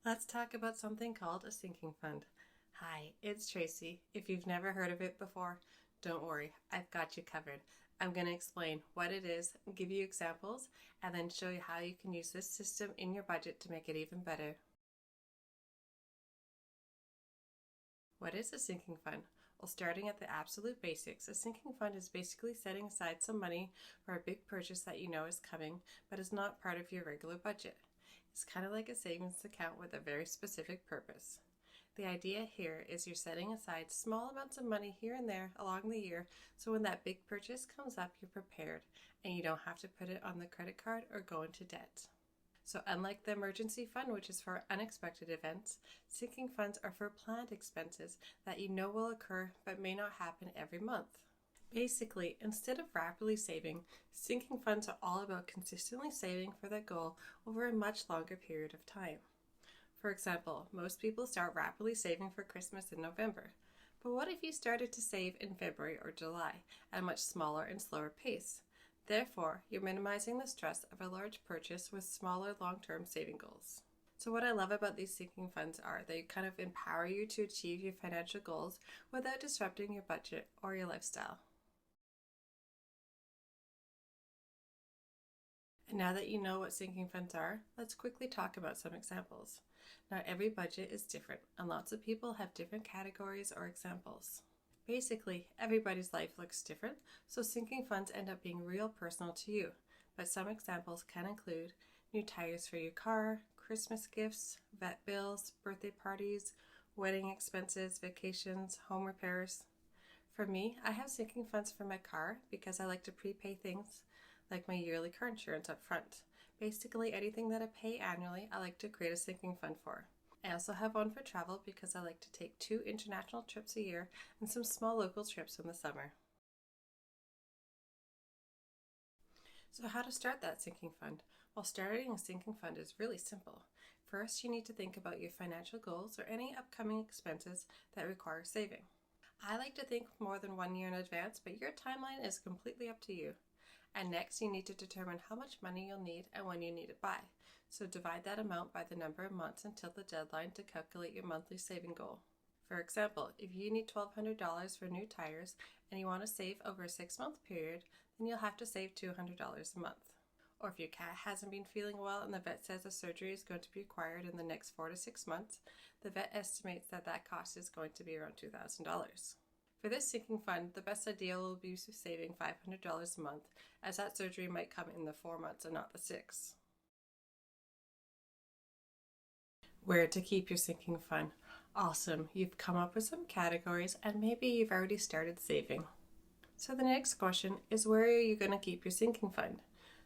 Let's talk about something called a sinking fund. Hi, it's Tracy. If you've never heard of it before, don't worry, I've got you covered. I'm going to explain what it is, give you examples, and then show you how you can use this system in your budget to make it even better. What is a sinking fund? Well, starting at the absolute basics, a sinking fund is basically setting aside some money for a big purchase that you know is coming, but is not part of your regular budget. It's kind of like a savings account with a very specific purpose. The idea here is you're setting aside small amounts of money here and there along the year, so when that big purchase comes up, you're prepared and you don't have to put it on the credit card or go into debt. So unlike the emergency fund, which is for unexpected events, sinking funds are for planned expenses that you know will occur but may not happen every month. Basically, instead of rapidly saving, sinking funds are all about consistently saving for that goal over a much longer period of time. For example, most people start rapidly saving for Christmas in November. But what if you started to save in February or July at a much smaller and slower pace? Therefore, you're minimizing the stress of a large purchase with smaller long-term saving goals. So what I love about these sinking funds are they kind of empower you to achieve your financial goals without disrupting your budget or your lifestyle. And now that you know what sinking funds are, let's quickly talk about some examples. Now, every budget is different, and lots of people have different categories or examples. Basically, everybody's life looks different, so sinking funds end up being real personal to you. But some examples can include new tires for your car, Christmas gifts, vet bills, birthday parties, wedding expenses, vacations, home repairs. For me, I have sinking funds for my car because I like to prepay things like my yearly car insurance up front. Basically, anything that I pay annually, I like to create a sinking fund for. I also have one for travel because I like to take 2 international trips a year and some small local trips in the summer. So how to start that sinking fund? Well, starting a sinking fund is really simple. First, you need to think about your financial goals or any upcoming expenses that require saving. I like to think more than 1 year in advance, but your timeline is completely up to you. And next, you need to determine how much money you'll need and when you need it by. So divide that amount by the number of months until the deadline to calculate your monthly saving goal. For example, if you need $1,200 for new tires and you want to save over a 6-month period, then you'll have to save $200 a month. Or if your cat hasn't been feeling well and the vet says a surgery is going to be required in the next 4 to 6 months, the vet estimates that cost is going to be around $2,000. For this sinking fund, the best idea will be saving $500 a month, as that surgery might come in the 4 months and not the 6. Where to keep your sinking fund? Awesome, you've come up with some categories and maybe you've already started saving. So the next question is, where are you going to keep your sinking fund?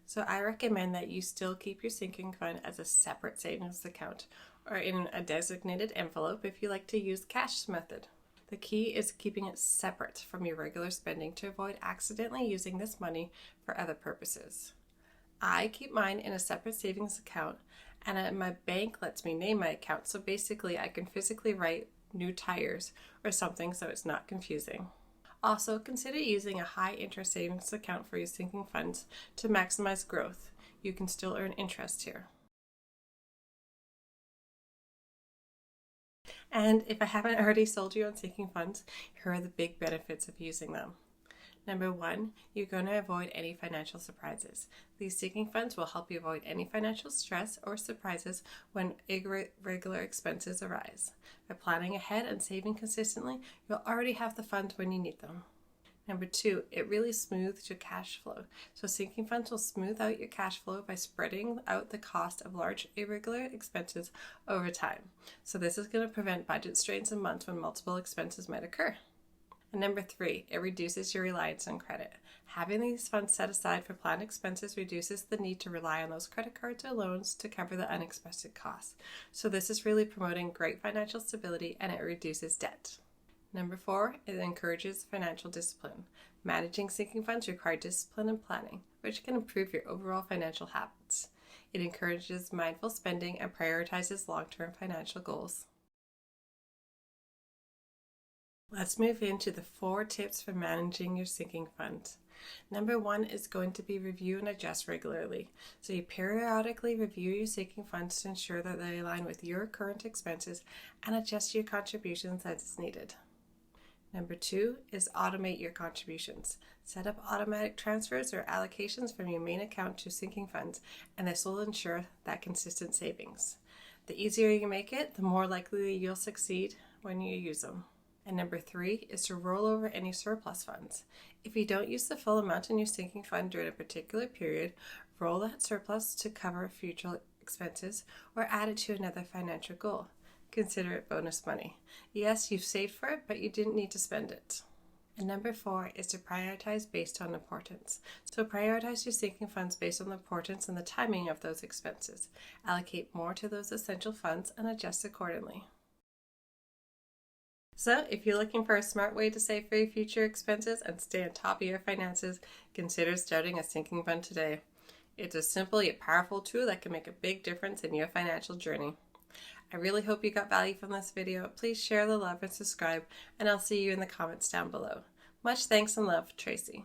So I recommend that you still keep your sinking fund as a separate savings account or in a designated envelope if you like to use the cash method. The key is keeping it separate from your regular spending to avoid accidentally using this money for other purposes. I keep mine in a separate savings account, and my bank lets me name my account, so basically I can physically write new tires or something so it's not confusing. Also, consider using a high interest savings account for your sinking funds to maximize growth. You can still earn interest here. And if I haven't already sold you on sinking funds, here are the big benefits of using them. Number 1, you're going to avoid any financial surprises. These sinking funds will help you avoid any financial stress or surprises when irregular expenses arise. By planning ahead and saving consistently, you'll already have the funds when you need them. Number 2, it really smooths your cash flow. So sinking funds will smooth out your cash flow by spreading out the cost of large irregular expenses over time. So this is going to prevent budget strains in months when multiple expenses might occur. And number 3, it reduces your reliance on credit. Having these funds set aside for planned expenses reduces the need to rely on those credit cards or loans to cover the unexpected costs. So this is really promoting great financial stability, and it reduces debt. Number 4, it encourages financial discipline. Managing sinking funds requires discipline and planning, which can improve your overall financial habits. It encourages mindful spending and prioritizes long-term financial goals. Let's move into the 4 tips for managing your sinking fund. Number one is going to be review and adjust regularly. So you periodically review your sinking funds to ensure that they align with your current expenses and adjust your contributions as is needed. Number two is automate your contributions. Set up automatic transfers or allocations from your main account to sinking funds, and this will ensure that consistent savings. The easier you make it, the more likely you'll succeed when you use them. And number three is to roll over any surplus funds. If you don't use the full amount in your sinking fund during a particular period, roll that surplus to cover future expenses or add it to another financial goal. Consider it bonus money. Yes, you've saved for it, but you didn't need to spend it. And number four is to prioritize based on importance. So prioritize your sinking funds based on the importance and the timing of those expenses. Allocate more to those essential funds and adjust accordingly. So if you're looking for a smart way to save for your future expenses and stay on top of your finances, consider starting a sinking fund today. It's a simple yet powerful tool that can make a big difference in your financial journey. I really hope you got value from this video. Please share the love and subscribe, and I'll see you in the comments down below. Much thanks and love, Tracy.